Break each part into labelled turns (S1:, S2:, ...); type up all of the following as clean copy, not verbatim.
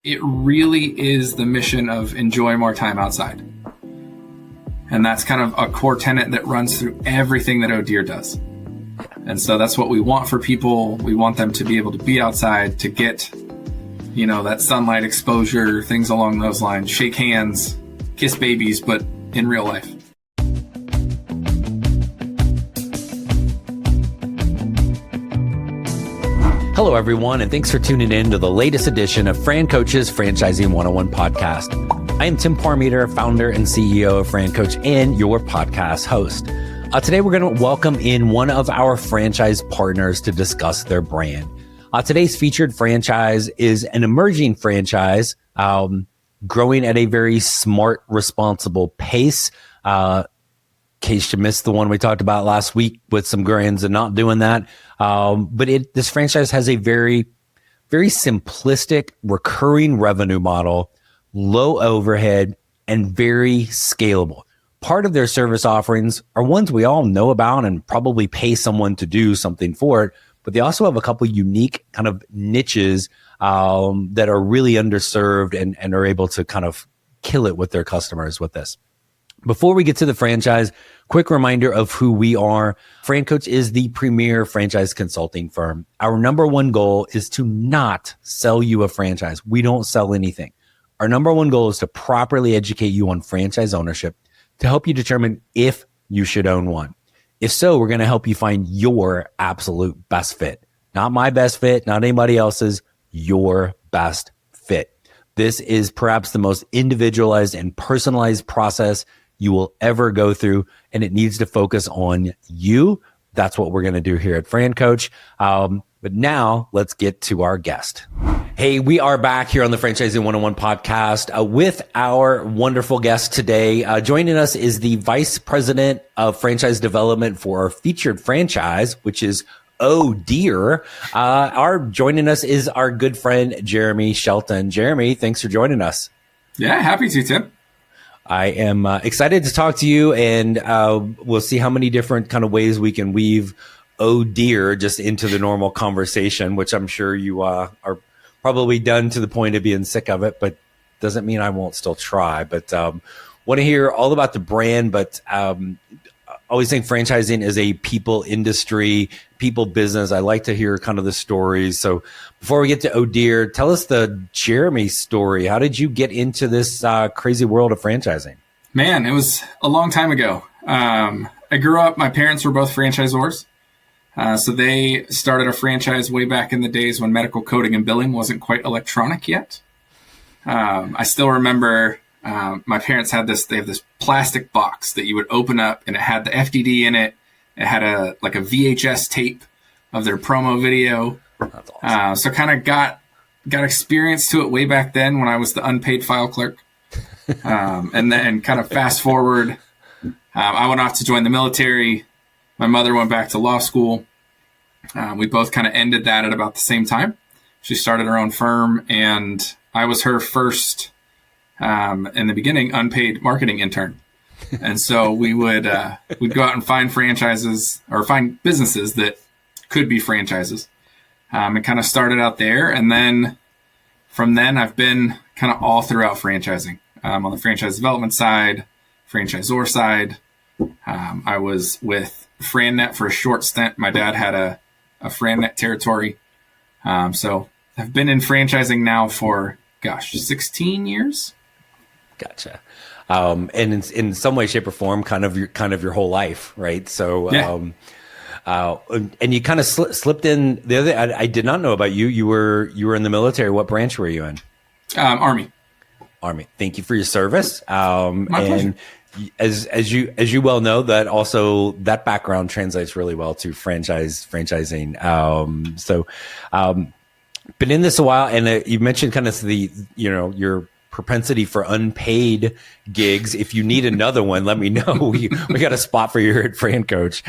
S1: It really is the mission of enjoy more time outside. And that's kind of a core tenet that runs through everything that OhDEER does. And so that's what we want for people. We want them to be able to be outside, to get, that sunlight exposure, things along those lines, shake hands, kiss babies, but in real life.
S2: Hello, everyone, and thanks for tuning in to the latest edition of FranCoach's Franchising 101 podcast. I am Tim Parmeter, founder and CEO of FranCoach and your podcast host. Today, we're going to welcome in one of our franchise partners to discuss their brand. Today's featured franchise is an emerging franchise, growing at a very smart, responsible pace. In case you missed the one we talked about last week with some grains and not doing that. But this franchise has a very, very simplistic recurring revenue model, low overhead, and very scalable. Part of their service offerings are ones we all know about and probably pay someone to do something for it. But they also have a couple unique kind of niches that are really underserved and are able to kind of kill it with their customers with this. Before we get to the franchise, quick reminder of who we are. FranCoach is the premier franchise consulting firm. Our number one goal is to not sell you a franchise. We don't sell anything. Our number one goal is to properly educate you on franchise ownership to help you determine if you should own one. If so, we're going to help you find your absolute best fit. Not my best fit, not anybody else's, your best fit. This is perhaps the most individualized and personalized process you will ever go through, and it needs to focus on you. That's what we're going to do here at FranCoach. But now let's get to our guest. Hey, we are back here on the Franchising 101 podcast with our wonderful guest today. Joining us is the Vice President of Franchise Development for our featured franchise, which is OhDEER. Joining us is our good friend, Jereme Shelton. Jereme, thanks for joining us.
S1: Yeah, happy to, Tim.
S2: I am excited to talk to you, and we'll see how many different kind of ways we can weave OhDEER just into the normal conversation, which I'm sure you are probably done to the point of being sick of it, but doesn't mean I won't still try. But want to hear all about the brand, but always think franchising is a people industry, people business. I like to hear kind of the stories. So before we get to OhDEER, tell us the Jereme story. How did you get into this crazy world of franchising?
S1: Man, it was a long time ago. I grew up, my parents were both franchisors. So they started a franchise way back in the days when medical coding and billing wasn't quite electronic yet. I still remember my parents had they have this plastic box that you would open up, and it had the FDD in it. It had a VHS tape of their promo video.
S2: That's awesome.
S1: So kind of got experience to it way back then when I was the unpaid file clerk. And then kind of fast forward, I went off to join the military. My mother went back to law school. We both kind of ended that at about the same time. She started her own firm, and I was her first, in the beginning, unpaid marketing intern. And so we'd go out and find franchises or find businesses that could be franchises. It kind of started out there. And then from then I've been kind of all throughout franchising, on the franchise development side, franchisor side. I was with FranNet for a short stint. My dad had a FranNet territory. So I've been in franchising now for, 16 years.
S2: Gotcha. And in some way, shape, or form, kind of your whole life, right? So, yeah. And you kind of slipped in the other. I did not know about you. You were in the military. What branch were you in?
S1: Army.
S2: Thank you for your service.
S1: My pleasure.
S2: As you well know, that background translates really well to franchising. Been in this a while, and you mentioned kind of your propensity for unpaid gigs. If you need another one, let me know. We got a spot for you here at FranCoach.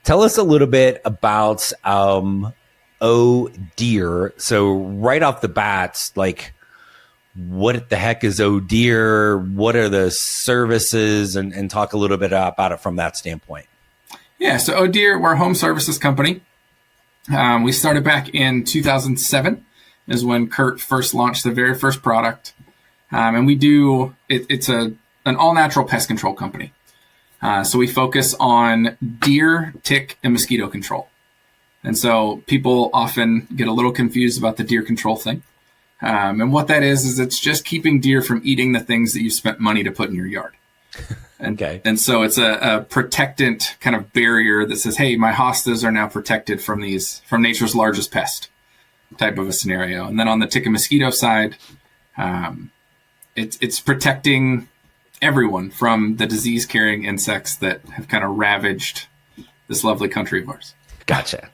S2: Tell us a little bit about OhDEER. So right off the bat, what the heck is OhDEER? What are the services? And talk a little bit about it from that standpoint.
S1: Yeah, so OhDEER, we're a home services company. We started back in 2007. is when Kurt first launched the very first product. And we do, it's an all-natural pest control company. So we focus on deer, tick, and mosquito control. And so people often get a little confused about the deer control thing. And what that is it's just keeping deer from eating the things that you spent money to put in your yard. And so it's a protectant kind of barrier that says, hey, my hostas are now protected from nature's largest pest type of a scenario. And then on the tick and mosquito side, it's protecting everyone from the disease-carrying insects that have kind of ravaged this lovely country of ours.
S2: Gotcha.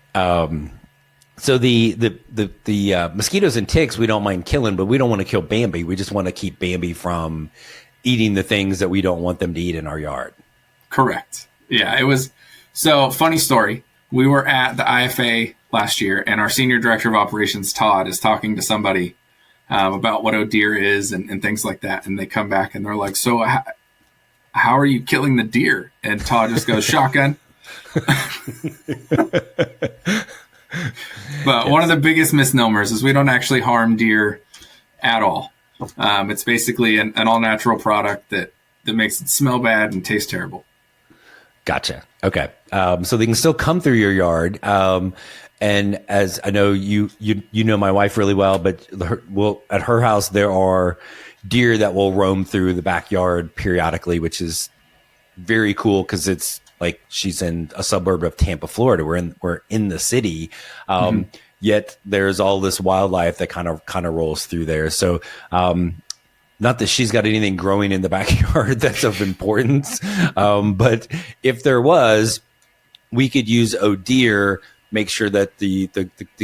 S2: So the mosquitoes and ticks we don't mind killing, but we don't want to kill Bambi. We just want to keep Bambi from eating the things that we don't want them to eat in our yard.
S1: Correct. Yeah, it was. So funny story. We were at the IFA last year, and our senior director of operations, Todd, is talking to somebody about what OhDEER is and things like that. And they come back and they're like, so how are you killing the deer? And Todd just goes, shotgun. But one of the biggest misnomers is we don't actually harm deer at all. It's basically an all-natural product that makes it smell bad and taste terrible.
S2: Gotcha. Okay. So they can still come through your yard. And as I know, you know my wife really well, but at her house, there are deer that will roam through the backyard periodically, which is very cool because it's like she's in a suburb of Tampa, Florida. We're in the city. Yet there's all this wildlife that kind of rolls through there. So, not that she's got anything growing in the backyard that's of importance. But if there was, we could use OhDEER, make sure that the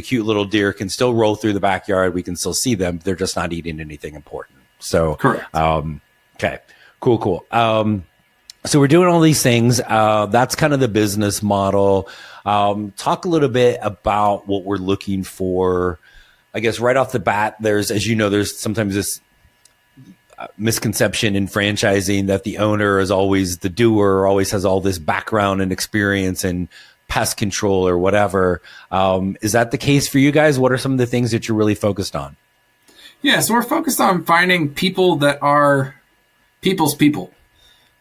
S2: cute little deer can still roll through the backyard. We can still see them. They're just not eating anything important. So,
S1: correct.
S2: Okay, cool. So we're doing all these things. That's kind of the business model. Talk a little bit about what we're looking for. I guess right off the bat, there's sometimes this misconception in franchising that the owner is always the doer, always has all this background and experience in pest control or whatever. Is that the case for you guys? What are some of the things that you're really focused on?
S1: Yeah, so we're focused on finding people that are people's people.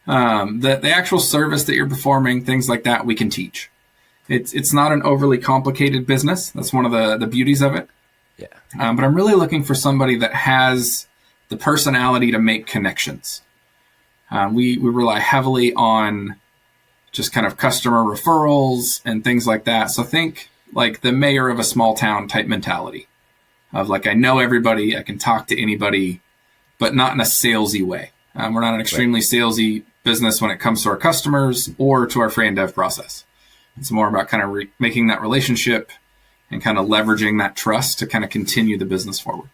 S1: The actual service that you're performing, things like that, we can teach. It's not an overly complicated business. That's one of the beauties of it.
S2: Yeah.
S1: But I'm really looking for somebody that has the personality to make connections. We rely heavily on just kind of customer referrals and things like that. So think like the mayor of a small town type mentality of like, I know everybody, I can talk to anybody, but not in a salesy way. We're not an extremely salesy business when it comes to our customers or to our free and dev process. It's more about kind of making that relationship and kind of leveraging that trust to kind of continue the business forward.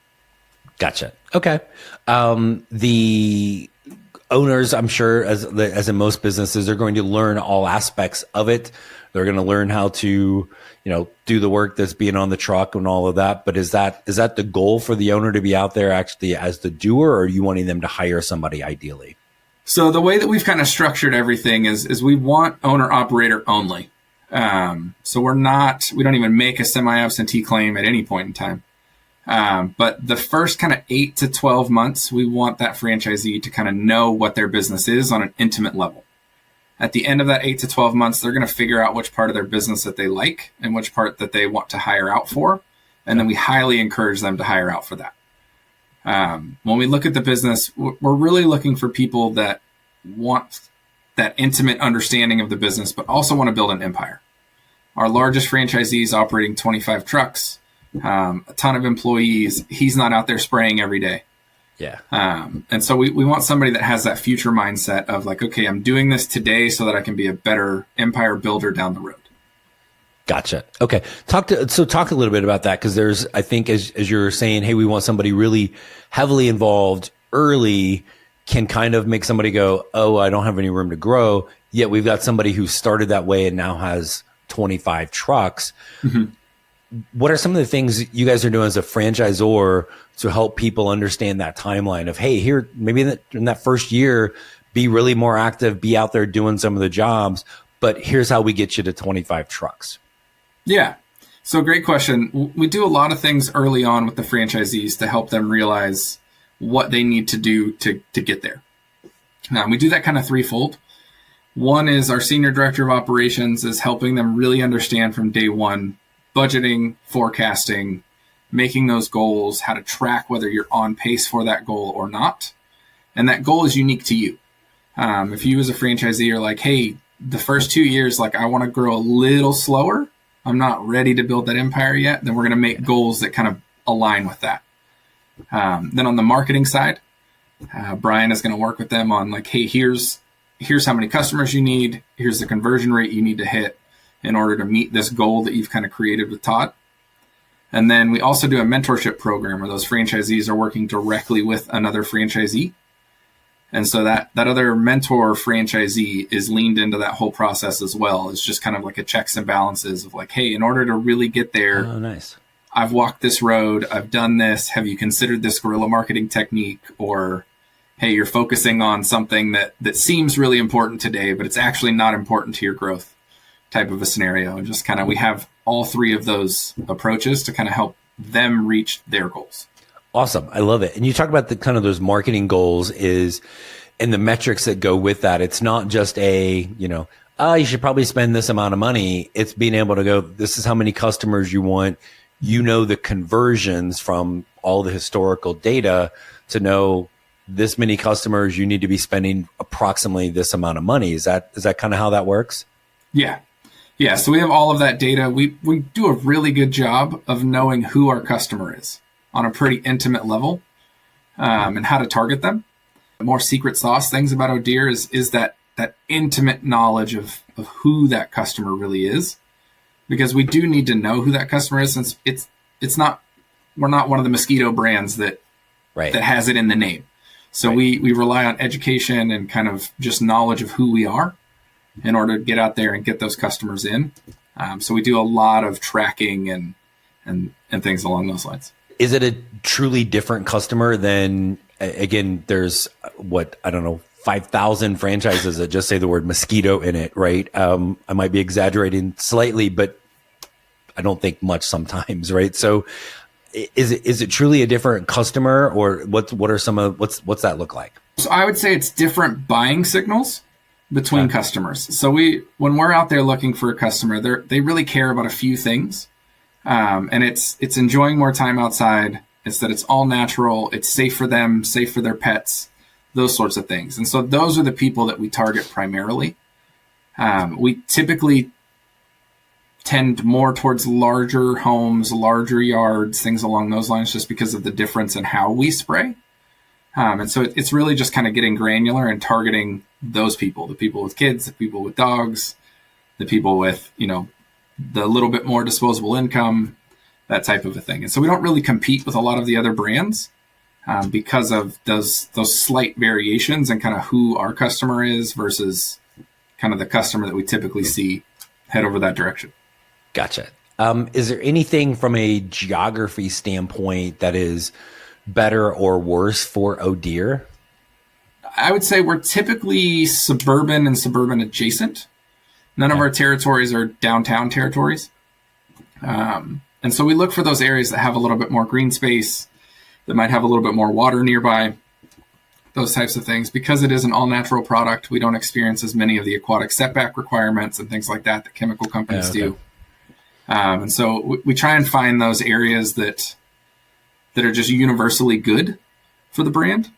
S2: Gotcha. Okay. The owners, I'm sure, as in most businesses, are going to learn all aspects of it. They're going to learn how to, do the work that's being on the truck and all of that. But is that the goal for the owner to be out there actually as the doer, or are you wanting them to hire somebody ideally?
S1: So the way that we've kind of structured everything is we want owner operator only. So we don't even make a semi-absentee claim at any point in time. But the first kind of 8 to 12 months, we want that franchisee to kind of know what their business is on an intimate level. At the end of that 8 to 12 months, they're going to figure out which part of their business that they like and which part that they want to hire out for. And then we highly encourage them to hire out for that. When we look at the business, we're really looking for people that want that intimate understanding of the business, but also want to build an empire. Our largest franchisee is operating 25 trucks, a ton of employees. He's not out there spraying every day.
S2: Yeah.
S1: And so we want somebody that has that future mindset of like, okay, I'm doing this today so that I can be a better empire builder down the road.
S2: Gotcha. Okay. Talk a little bit about that. Cause there's, I think as you're saying, hey, we want somebody really heavily involved early, can kind of make somebody go, oh, I don't have any room to grow. Yet we've got somebody who started that way and now has 25 trucks. Mm-hmm. What are some of the things you guys are doing as a franchisor to help people understand that timeline of, hey, here, maybe in that first year, be really more active, be out there doing some of the jobs, but here's how we get you to 25 trucks.
S1: Yeah. So great question. We do a lot of things early on with the franchisees to help them realize what they need to do to get there. We do that kind of threefold. One is our senior director of operations is helping them really understand from day one, budgeting, forecasting, making those goals, how to track whether you're on pace for that goal or not. And that goal is unique to you. If you as a franchisee are like, hey, the first 2 years, like I want to grow a little slower, I'm not ready to build that empire yet, then we're going to make goals that kind of align with that. Then on the marketing side, Brian is going to work with them on like, hey, here's how many customers you need. Here's the conversion rate you need to hit in order to meet this goal that you've kind of created with Todd. And then we also do a mentorship program where those franchisees are working directly with another franchisee. And so that other mentor franchisee is leaned into that whole process as well. It's just kind of like a checks and balances of like, hey, in order to really get there,
S2: oh, nice.
S1: I've walked this road. I've done this. Have you considered this guerrilla marketing technique? Or, hey, you're focusing on something that seems really important today, but it's actually not important to your growth type of a scenario. And just kind of, we have all three of those approaches to kind of help them reach their goals.
S2: Awesome. I love it. And you talk about the kind of those marketing goals and the metrics that go with that. It's not just you should probably spend this amount of money. It's being able to go, this is how many customers you want. The conversions from all the historical data to know this many customers, you need to be spending approximately this amount of money. Is that kind of how that works?
S1: Yeah. Yeah. So we have all of that data. We do a really good job of knowing who our customer is on a pretty intimate level, and how to target them. More secret sauce things about OhDEER is that intimate knowledge of who that customer really is, because we do need to know who that customer is, since we're not one of the mosquito brands that has it in the name. So we rely on education and kind of just knowledge of who we are in order to get out there and get those customers in. So we do a lot of tracking and things along those lines.
S2: Is it a truly different customer than, again, there's 5,000 franchises that just say the word mosquito in it, right? I might be exaggerating slightly, but I don't think much sometimes, right? So is it truly a different customer, or what's that look like?
S1: So I would say it's different buying signals between customers. So when we're out there looking for a customer, they really care about a few things. And it's enjoying more time outside. It's that it's all natural. It's safe for them, safe for their pets, those sorts of things. And so those are the people that we target primarily. We typically tend more towards larger homes, larger yards, things along those lines, just because of the difference in how we spray. And so it's really just kind of getting granular and targeting those people, the people with kids, the people with dogs, the people with, the little bit more disposable income, that type of a thing. And so we don't really compete with a lot of the other brands because of those slight variations and kind of who our customer is versus kind of the customer that we typically see head over that direction.
S2: Gotcha. Is there anything from a geography standpoint that is better or worse for OhDEER?
S1: I would say we're typically suburban and suburban adjacent. None of our territories are downtown territories. And so we look for those areas that have a little bit more green space, that might have a little bit more water nearby, those types of things. Because it is an all-natural product, we don't experience as many of the aquatic setback requirements and things like that chemical companies do. And so we try and find those areas that are just universally good for the brand.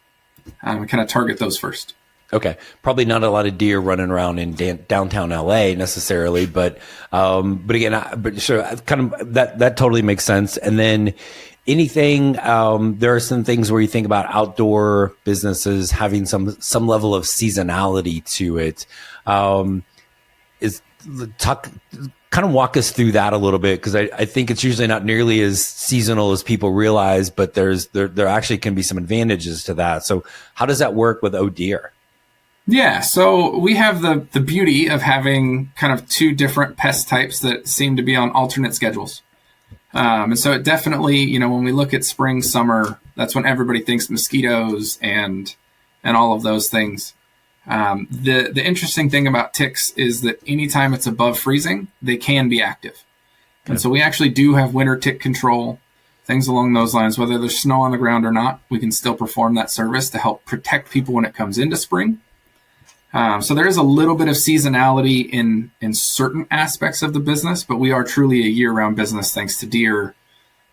S1: We kind of target those first.
S2: Okay. Probably not a lot of deer running around in downtown LA necessarily, but again, sure, kind of that totally makes sense. And then anything, there are some things where you think about outdoor businesses having some level of seasonality to it. Kind of walk us through that a little bit, because I think it's usually not nearly as seasonal as people realize, but there actually can be some advantages to that. So how does that work with OhDEER?
S1: Yeah, so we have the beauty of having kind of two different pest types that seem to be on alternate schedules. And so it definitely, when we look at spring, summer, that's when everybody thinks mosquitoes and all of those things. The interesting thing about ticks is that anytime it's above freezing, they can be active. And so we actually do have winter tick control, things along those lines. Whether there's snow on the ground or not, we can still perform that service to help protect people when it comes into spring. So there is a little bit of seasonality in certain aspects of the business, but we are truly a year-round business thanks to deer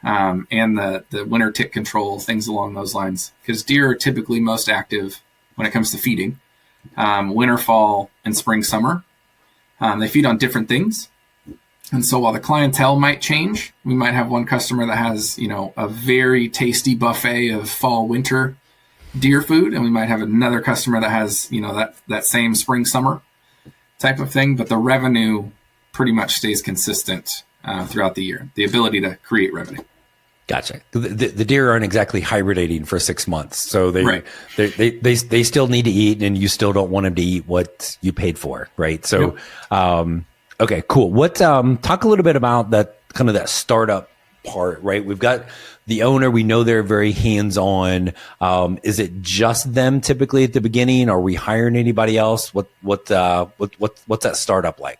S1: and the winter tick control, things along those lines. Because deer are typically most active when it comes to feeding, winter, fall, and spring, summer. They feed on different things. And so while the clientele might change, we might have one customer that has, a very tasty buffet of fall, winter deer food, and we might have another customer that has, that same spring, summer type of thing. But the revenue pretty much stays consistent throughout the year, the ability to create revenue.
S2: Gotcha. The deer aren't exactly hibernating for 6 months, so they still need to eat, and you still don't want them to eat what you paid for, right? So, yep. Okay, cool. What talk a little bit about that kind of that startup part, right? We've got the owner. We know they're very hands-on. Is it just them typically at the beginning? Are we hiring anybody else? What's that startup like?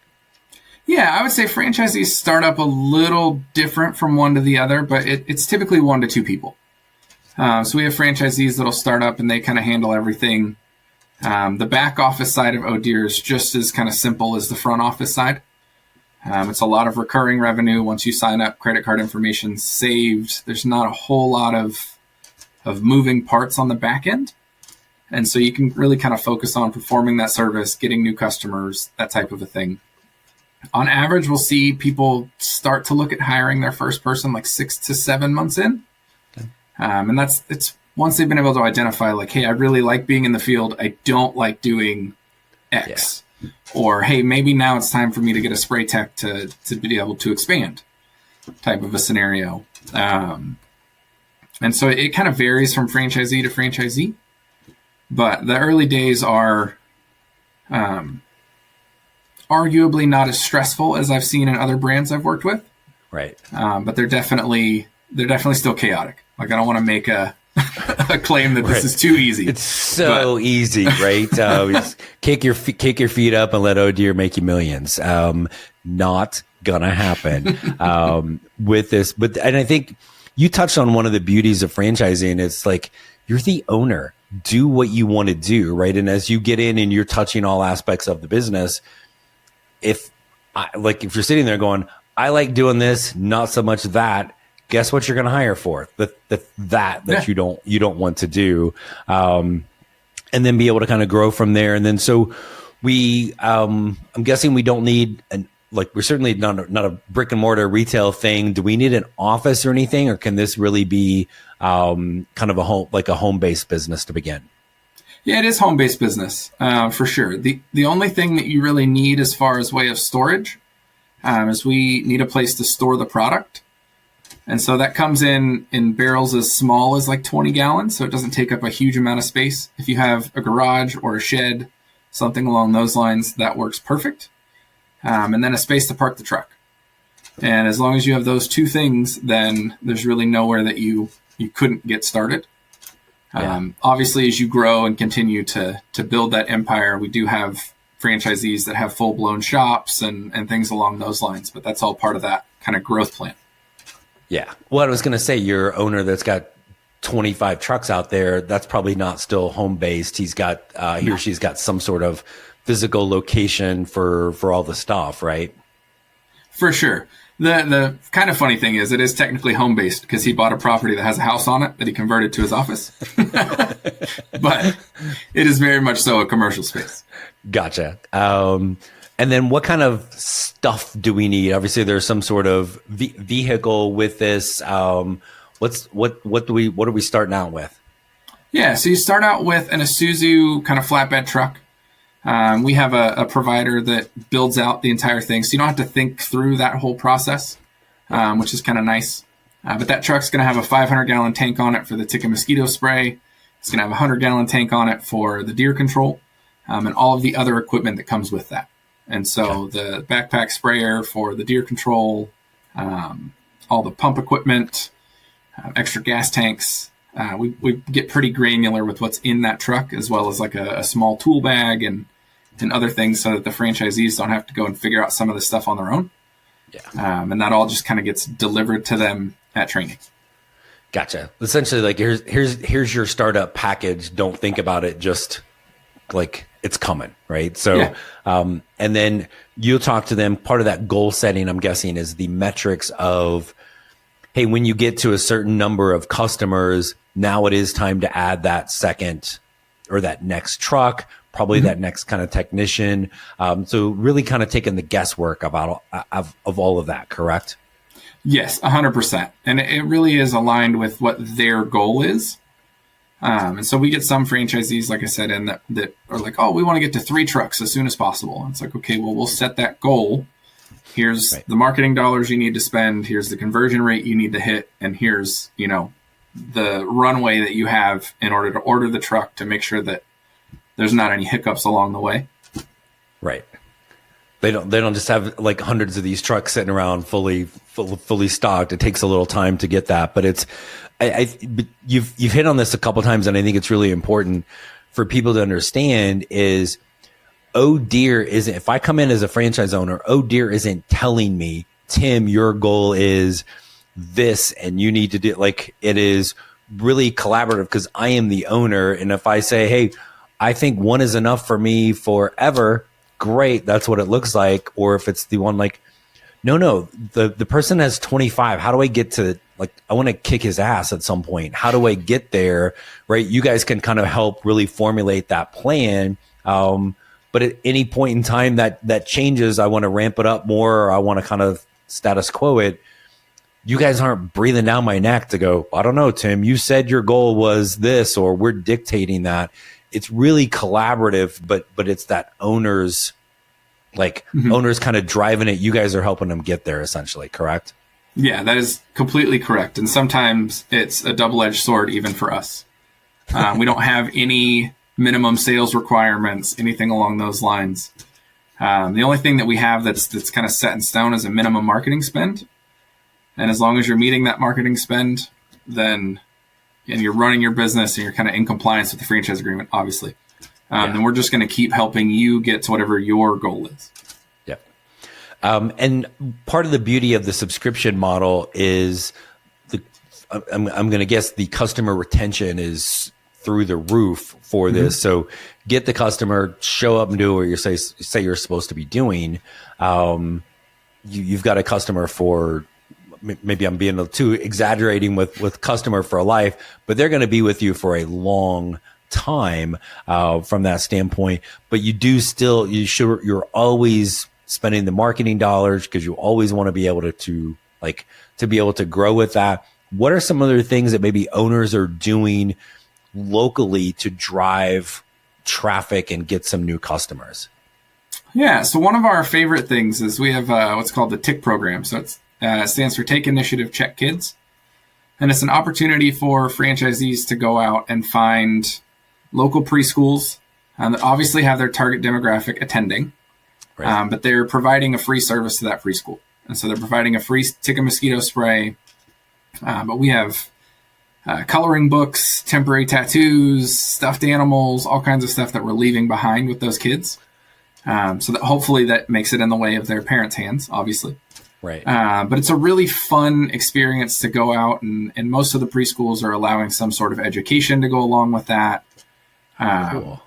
S1: Yeah, I would say franchisees start up a little different from one to the other, but it's typically 1 to 2 people. So we have franchisees that'll start up and they kind of handle everything. The back office side of OhDEER is just as kind of simple as the front office side. It's a lot of recurring revenue. Once you sign up, credit card information saved. There's not a whole lot of moving parts on the back end. And so you can really kind of focus on performing that service, getting new customers, that type of a thing. On average, we'll see people start to look at hiring their first person like 6 to 7 months in. Okay. And it's once they've been able to identify like, hey, I really like being in the field. I don't like doing X. Yeah. Or, hey, maybe now it's time for me to get a spray tech to be able to expand type of a scenario. And so it kind of varies from franchisee to franchisee. But the early days are arguably not as stressful as I've seen in other brands I've worked with.
S2: Right.
S1: But they're definitely still chaotic. Like, I don't want to make a claim that this is too easy.
S2: It's so easy, right? Just kick your feet up and let OhDEER make you millions. Not gonna happen with this. And I think you touched on one of the beauties of franchising. It's like you're the owner. Do what you want to do, right? And as you get in and you're touching all aspects of the business, if you're sitting there going, I like doing this, not so much that, guess what you're going to hire for? That you don't want to do, and then be able to kind of grow from there. And then so we, I'm guessing we don't need we're certainly not a brick and mortar retail thing. Do we need an office or anything, or can this really be kind of a home-based business to begin?
S1: Yeah, it is home-based business for sure. The only thing that you really need as far as way of storage is we need a place to store the product. And so that comes in barrels as small as like 20 gallons, so it doesn't take up a huge amount of space. If you have a garage or a shed, something along those lines, that works perfect. And then a space to park the truck. And as long as you have those two things, then there's really nowhere that you couldn't get started. Yeah. Obviously, as you grow and continue to build that empire, we do have franchisees that have full-blown shops and things along those lines, but that's all part of that kind of growth plan.
S2: Yeah. Well, I was going to say, your owner that's got 25 trucks out there, that's probably not still home-based. He's got, he or she's got some sort of physical location for all the stuff, right? For sure. The kind of funny thing is it is technically home-based because he bought a property that has a house on it that he converted to his office. But it is very much so a commercial space. Gotcha. And then what kind of stuff do we need? Obviously, there's some sort of vehicle with this. What are we starting out with?
S1: Yeah, so you start out with an Isuzu kind of flatbed truck. We have a provider that builds out the entire thing, so you don't have to think through that whole process, which is kind of nice. But that truck's going to have a 500-gallon tank on it for the tick and mosquito spray. It's going to have a 100-gallon tank on it for the deer control, and all of the other equipment that comes with that. And so the backpack sprayer for the deer control, all the pump equipment, extra gas tanks. We get pretty granular with what's in that truck, as well as like a small tool bag and other things, so that the franchisees don't have to go and figure out some of this stuff on their own.
S2: Yeah.
S1: And that all just kind of gets delivered to them at training.
S2: Gotcha. Essentially, like here's your startup package. Don't think about it. Just like it's coming, right? So, and then you'll talk to them. Part of that goal setting, I'm guessing, is the metrics of, hey, when you get to a certain number of customers, now it is time to add that second or that next truck, probably that next kind of technician. So really kind of taking the guesswork about of all of that, correct?
S1: Yes, 100%. And it really is aligned with what their goal is. And so we get some franchisees, like I said, in that are like, oh, we want to get to 3 trucks as soon as possible. And it's like, okay, well, we'll set that goal. Here's the marketing dollars you need to spend. Here's the conversion rate you need to hit. And here's, the runway that you have in order to order the truck to make sure that there's not any hiccups along the way. Right.
S2: They don't just have like hundreds of these trucks sitting around fully stocked. It takes a little time to get that, but but you've hit on this a couple of times, and I think it's really important for people to understand is OhDEER isn't, if I come in as a franchise owner, OhDEER isn't telling me, Tim, your goal is this and you need to do, like, it is really collaborative because I am the owner. And if I say, hey, I think 1 is enough for me forever, great, that's what it looks like. Or if it's the one like, no, the person has 25. How do I get to, like, I want to kick his ass at some point. How do I get there? Right. You guys can kind of help really formulate that plan. But at any point in time that changes, I want to ramp it up more, or I want to kind of status quo it. You guys aren't breathing down my neck to go, I don't know, Tim, you said your goal was this, or we're dictating that. It's really collaborative, but it's that owners kind of driving it. You guys are helping them get there, essentially, correct?
S1: Yeah, that is completely correct. And sometimes it's a double-edged sword even for us. We don't have any minimum sales requirements, anything along those lines. The only thing that we have that's kind of set in stone is a minimum marketing spend. And as long as you're meeting that marketing spend, then and you're running your business and you're kind of in compliance with the franchise agreement, obviously, then we're just going to keep helping you get to whatever your goal is.
S2: Yeah. And part of the beauty of the subscription model is I'm going to guess the customer retention is through the roof for this. So get the customer, show up and do what you say you're supposed to be doing. You've got a customer for, maybe I'm being too exaggerating with customer for life, but they're going to be with you for a long time from that standpoint. But you're always spending the marketing dollars because you always want to be able to be able to grow with that. What are some other things that maybe owners are doing locally to drive traffic and get some new customers?
S1: Yeah. So one of our favorite things is we have what's called the TIC program. So it stands for Take Initiative, Check Kids. And it's an opportunity for franchisees to go out and find local preschools that obviously have their target demographic attending, right. But they're providing a free service to that preschool. And so they're providing a free tick and mosquito spray. But we have coloring books, temporary tattoos, stuffed animals, all kinds of stuff that we're leaving behind with those kids. So that hopefully that makes it in the way of their parents' hands, obviously.
S2: Right.
S1: But it's a really fun experience to go out, and most of the preschools are allowing some sort of education to go along with that.
S2: Cool.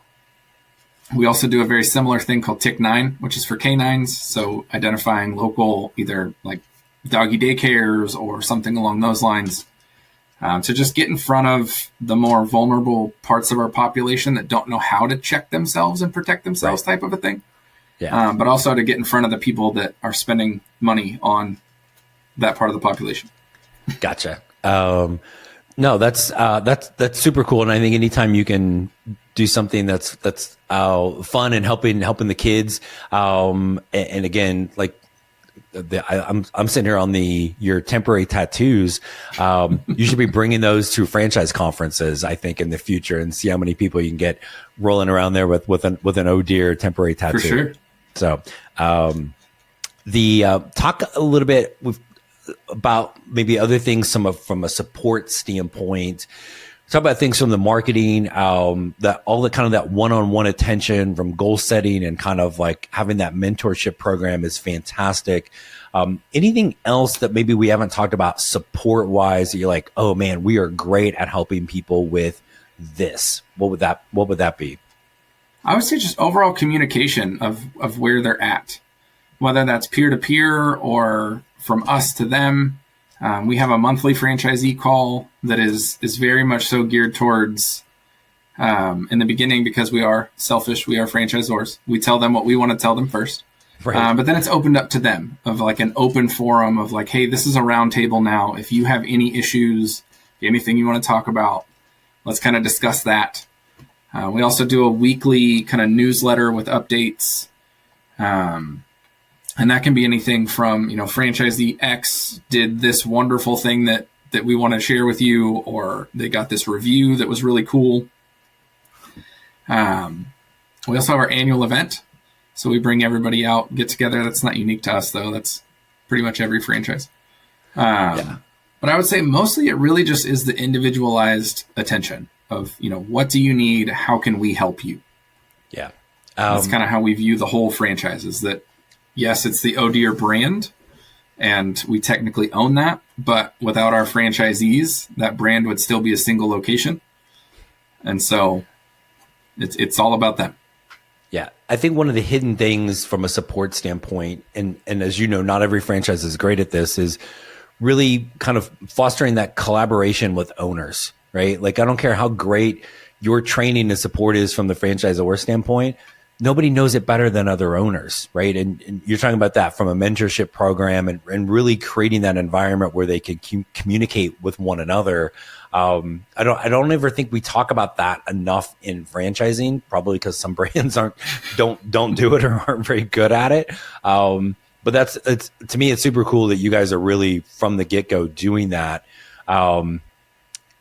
S1: We also do a very similar thing called TIC9, which is for canines. So identifying local, either like doggy daycares or something along those lines, to just get in front of the more vulnerable parts of our population that don't know how to check themselves and protect themselves, type of a thing. Yeah. But also to get in front of the people that are spending money on that part of the population. Gotcha.
S2: No, that's super cool. And I think anytime you can do something that's fun and helping the kids. And again, like I'm sitting here on your temporary tattoos. You should be bringing those to franchise conferences, I think, in the future, and see how many people you can get rolling around there with an OhDEER temporary tattoo.
S1: For sure.
S2: So, talk a little bit about maybe other things, from a support standpoint. Talk about things from the marketing, that all the kind of that one-on-one attention from goal setting and kind of like having that mentorship program is fantastic. Anything else that maybe we haven't talked about support wise that you're like, oh man, we are great at helping people with this? What would that be?
S1: I would say just overall communication of where they're at, whether that's peer to peer or from us to them. We have a monthly franchisee call that is very much so geared towards, in the beginning, because we are selfish, we are franchisors. We tell them what we want to tell them first. Right. But then it's opened up to them of like an open forum of like, hey, this is a round table now. If you have any issues, anything you want to talk about, let's kind of discuss that. We also do a weekly kind of newsletter with updates. And that can be anything from, franchisee X did this wonderful thing that we want to share with you, or they got this review that was really cool. We also have our annual event. So we bring everybody out, get together. That's not unique to us, though. That's pretty much every franchise. But I would say mostly it really just is the individualized attention of, what do you need? How can we help you?
S2: Yeah.
S1: That's kind of how we view the whole franchise, is that, yes, it's the OhDEER brand, and we technically own that. But without our franchisees, that brand would still be a single location. And so it's all about them.
S2: Yeah. I think one of the hidden things from a support standpoint, and as you know, not every franchise is great at this, is really kind of fostering that collaboration with owners, right? Like, I don't care how great your training and support is from the franchisor standpoint, nobody knows it better than other owners, right? And you're talking about that from a mentorship program and really creating that environment where they can communicate with one another. I don't ever think we talk about that enough in franchising, probably because some brands don't do it or aren't very good at it. But to me, it's super cool that you guys are really from the get-go doing that. I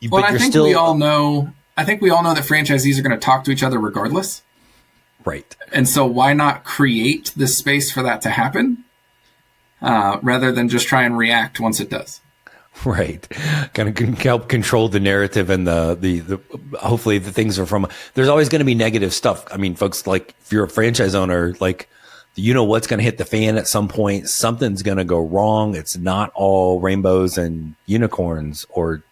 S2: think we all know that franchisees are going to talk to each other regardless. Right.
S1: And so why not create the space for that to happen, rather than just try and react once it does?
S2: Right. Kind of help control the narrative and the hopefully the things are from, there's always going to be negative stuff. I mean, folks, like if you're a franchise owner, like, what's going to hit the fan at some point, something's going to go wrong. It's not all rainbows and unicorns or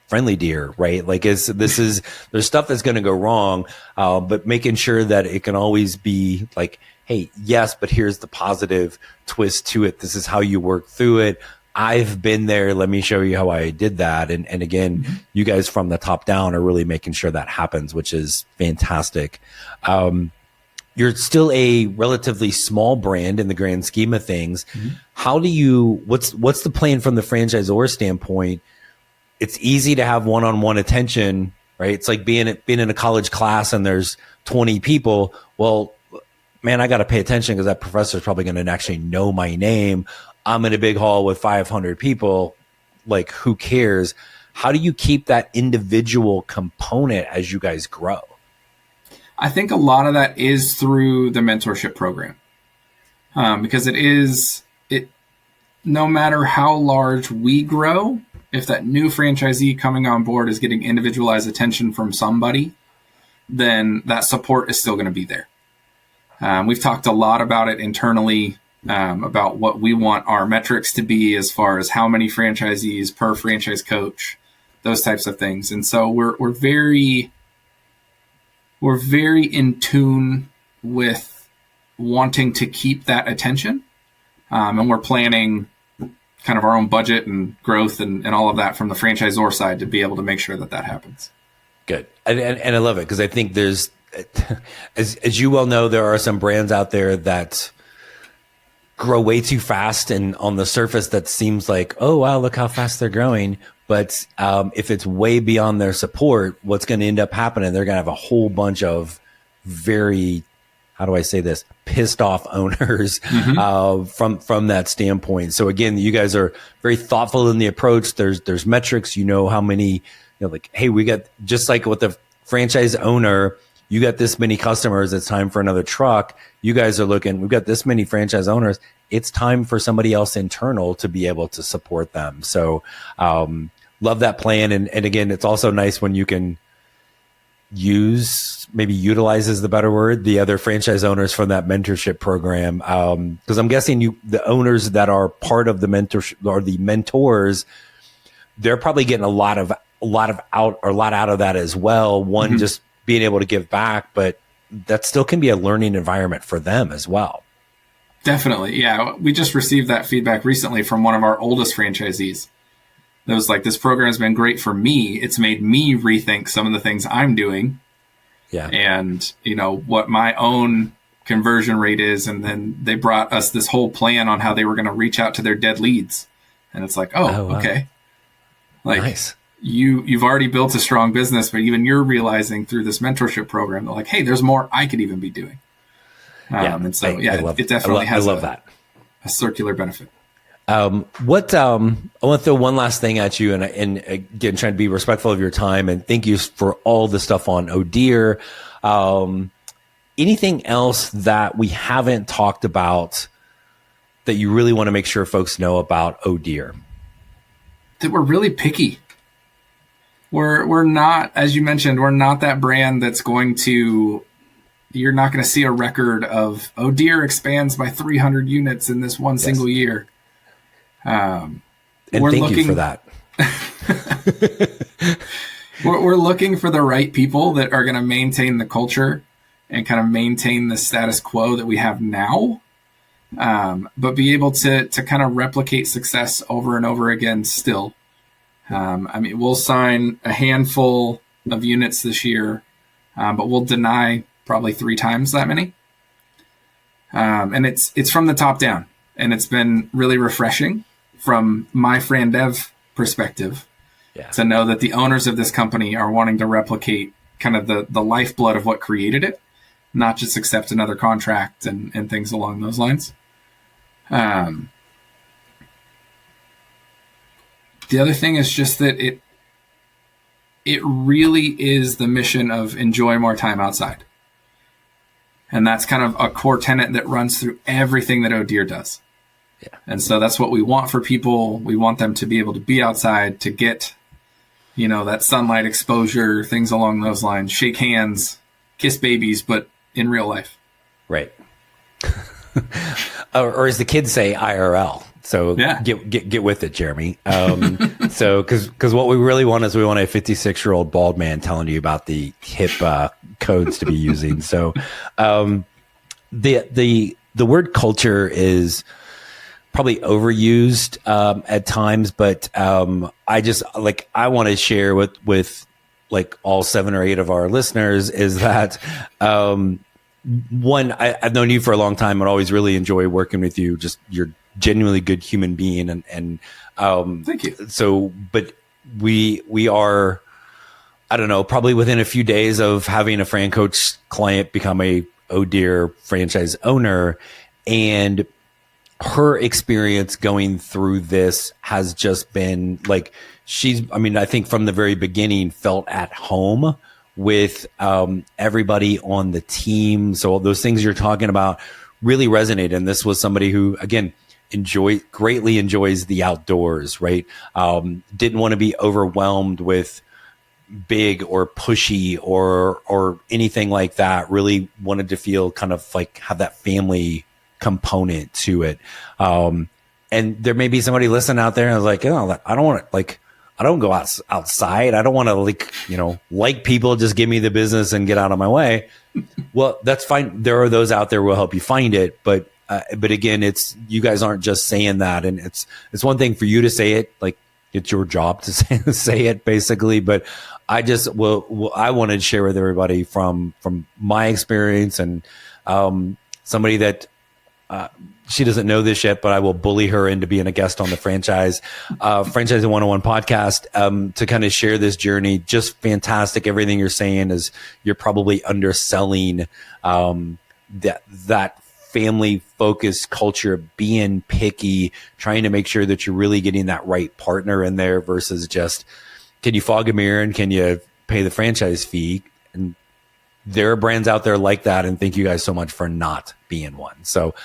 S2: friendly deer, right? Like there's stuff that's going to go wrong, but making sure that it can always be like, hey, yes, but here's the positive twist to it. This is how you work through it. I've been there. Let me show you how I did that. And again, you guys from the top down are really making sure that happens, which is fantastic. You're still a relatively small brand in the grand scheme of things. Mm-hmm. What's the plan from the franchisor standpoint? It's easy to have one-on-one attention, right? It's like being in a college class and there's 20 people. Well, man, I got to pay attention because that professor is probably going to actually know my name. I'm in a big hall with 500 people. Like, who cares? How do you keep that individual component as you guys grow?
S1: I think a lot of that is through the mentorship program, because no matter how large we grow, if that new franchisee coming on board is getting individualized attention from somebody, then that support is still going to be there. We've talked a lot about it internally, about what we want our metrics to be as far as how many franchisees per franchise coach, those types of things. And so we're very in tune with wanting to keep that attention. And we're planning kind of our own budget and growth and all of that from the franchisor side to be able to make sure that happens.
S2: Good. And I love it because I think there's, as you well know, there are some brands out there that grow way too fast, and on the surface that seems like, oh wow, look how fast they're growing. But if it's way beyond their support, what's going to end up happening? They're going to have a whole bunch of very, how do I say this, pissed off owners from that standpoint. So again, you guys are very thoughtful in the approach. There's metrics. How many, like, hey, we got, just like with the franchise owner, you got this many customers, it's time for another truck. You guys are looking, we've got this many franchise owners, it's time for somebody else internal to be able to support them. So love that plan. And again, it's also nice when you can utilize is the better word, the other franchise owners from that mentorship program. Because I'm guessing the owners that are part of the mentorship or the mentors, they're probably getting a lot out of that as well. One, just being able to give back, but that still can be a learning environment for them as well.
S1: Definitely. Yeah. We just received that feedback recently from one of our oldest franchisees. It was like, this program has been great for me. It's made me rethink some of the things I'm doing.
S2: Yeah.
S1: And, what my own conversion rate is. And then they brought us this whole plan on how they were going to reach out to their dead leads. And it's like, wow. Okay. Like, nice. You've already built a strong business, but even you're realizing through this mentorship program, they're like, hey, there's more I could even be doing. And so, it definitely has that. A circular benefit.
S2: I want to throw one last thing at you, and again, trying to be respectful of your time, and thank you for all the stuff on OhDEER. Anything else that we haven't talked about that you really want to make sure folks know about OhDEER?
S1: That we're really picky. We're not, as you mentioned, we're not that brand that's going to, you're not going to see a record of OhDEER expands by 300 units in this one single year.
S2: And thank you for that.
S1: we're looking for the right people that are going to maintain the culture and kind of maintain the status quo that we have now, but be able to kind of replicate success over and over again still. We'll sign a handful of units this year, but we'll deny probably 3 times that many. And it's from the top down, and it's been really refreshing from my FranDev perspective to know that the owners of this company are wanting to replicate kind of the lifeblood of what created it, not just accept another contract and things along those lines. The other thing is just that it really is the mission of enjoy more time outside. And that's kind of a core tenet that runs through everything that OhDEER does. Yeah. And so that's what we want for people. We want them to be able to be outside, to get, that sunlight exposure, things along those lines, shake hands, kiss babies, but in real life.
S2: Right. or as the kids say, IRL. So get with it, Jereme. So because what we really want is we want a 56-year-old bald man telling you about the hip codes to be using. So the word culture is probably overused at times, but I want to share with like all 7 or 8 of our listeners is that one, I've known you for a long time and always really enjoy working with you. Just you're genuinely good human being, and
S1: thank you.
S2: So, but we are, I don't know, probably within a few days of having a FranCoach client become a OhDEER franchise owner, and her experience going through this has just been like I think from the very beginning felt at home with everybody on the team. So all those things you're talking about really resonate. And this was somebody who, again, greatly enjoys the outdoors, right? Didn't want to be overwhelmed with big or pushy or anything like that. Really wanted to feel kind of like have that family component to it. And there may be somebody listening out there and is like, oh, I don't want to I don't go outside. I don't want to like people, just give me the business and get out of my way. Well, that's fine. There are those out there who will help you find it. But again, you guys aren't just saying that. And it's one thing for you to say it, like it's your job to say it basically. But I wanted to share with everybody from my experience and somebody that she doesn't know this yet, but I will bully her into being a guest on the Franchising 101 podcast to kind of share this journey. Just fantastic. Everything you're saying is you're probably underselling that family focused culture, being picky, trying to make sure that you're really getting that right partner in there versus just, can you fog a mirror and can you pay the franchise fee? And there are brands out there like that, and thank you guys so much for not being one. So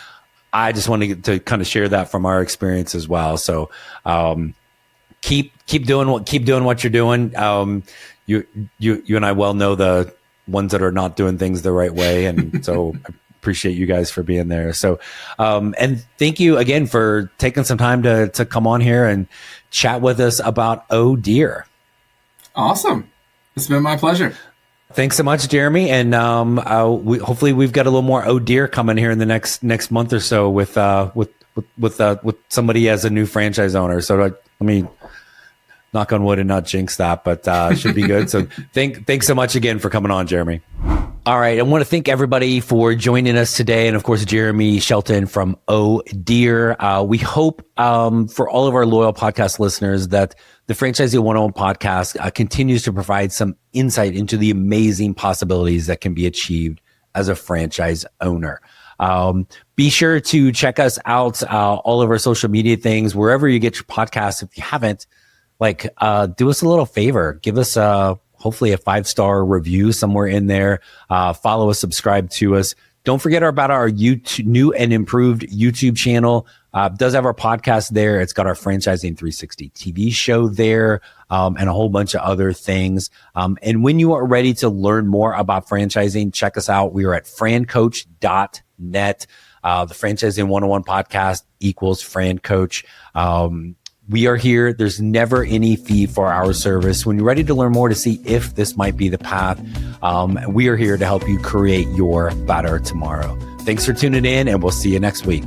S2: I just wanted to kind of share that from our experience as well. So keep keep doing what you're doing. You and I well know the ones that are not doing things the right way, and so I appreciate you guys for being there. So, and thank you again for taking some time to come on here and chat with us about OhDEER.
S1: Awesome. It's been my pleasure.
S2: Thanks so much, Jereme. And hopefully we've got a little more OhDEER coming here in the next month or so with somebody as a new franchise owner. So let me knock on wood and not jinx that, but should be good. So thanks so much again for coming on, Jereme. All right. I want to thank everybody for joining us today. And of course, Jereme Shelton from OhDEER. We hope for all of our loyal podcast listeners that the Franchisee 101 podcast continues to provide some insight into the amazing possibilities that can be achieved as a franchise owner. Be sure to check us out, all of our social media things, wherever you get your podcasts. If you haven't, do us a little favor, give us hopefully a 5-star review somewhere in there. Follow us, subscribe to us. Don't forget about our new and improved YouTube channel. Does have our podcast there. It's got our Franchising 360 TV show there, and a whole bunch of other things. And when you are ready to learn more about franchising, check us out. We are at FranCoach.net. The Franchising 101 podcast equals FranCoach. We are here. There's never any fee for our service. When you're ready to learn more to see if this might be the path, we are here to help you create your better tomorrow. Thanks for tuning in, and we'll see you next week.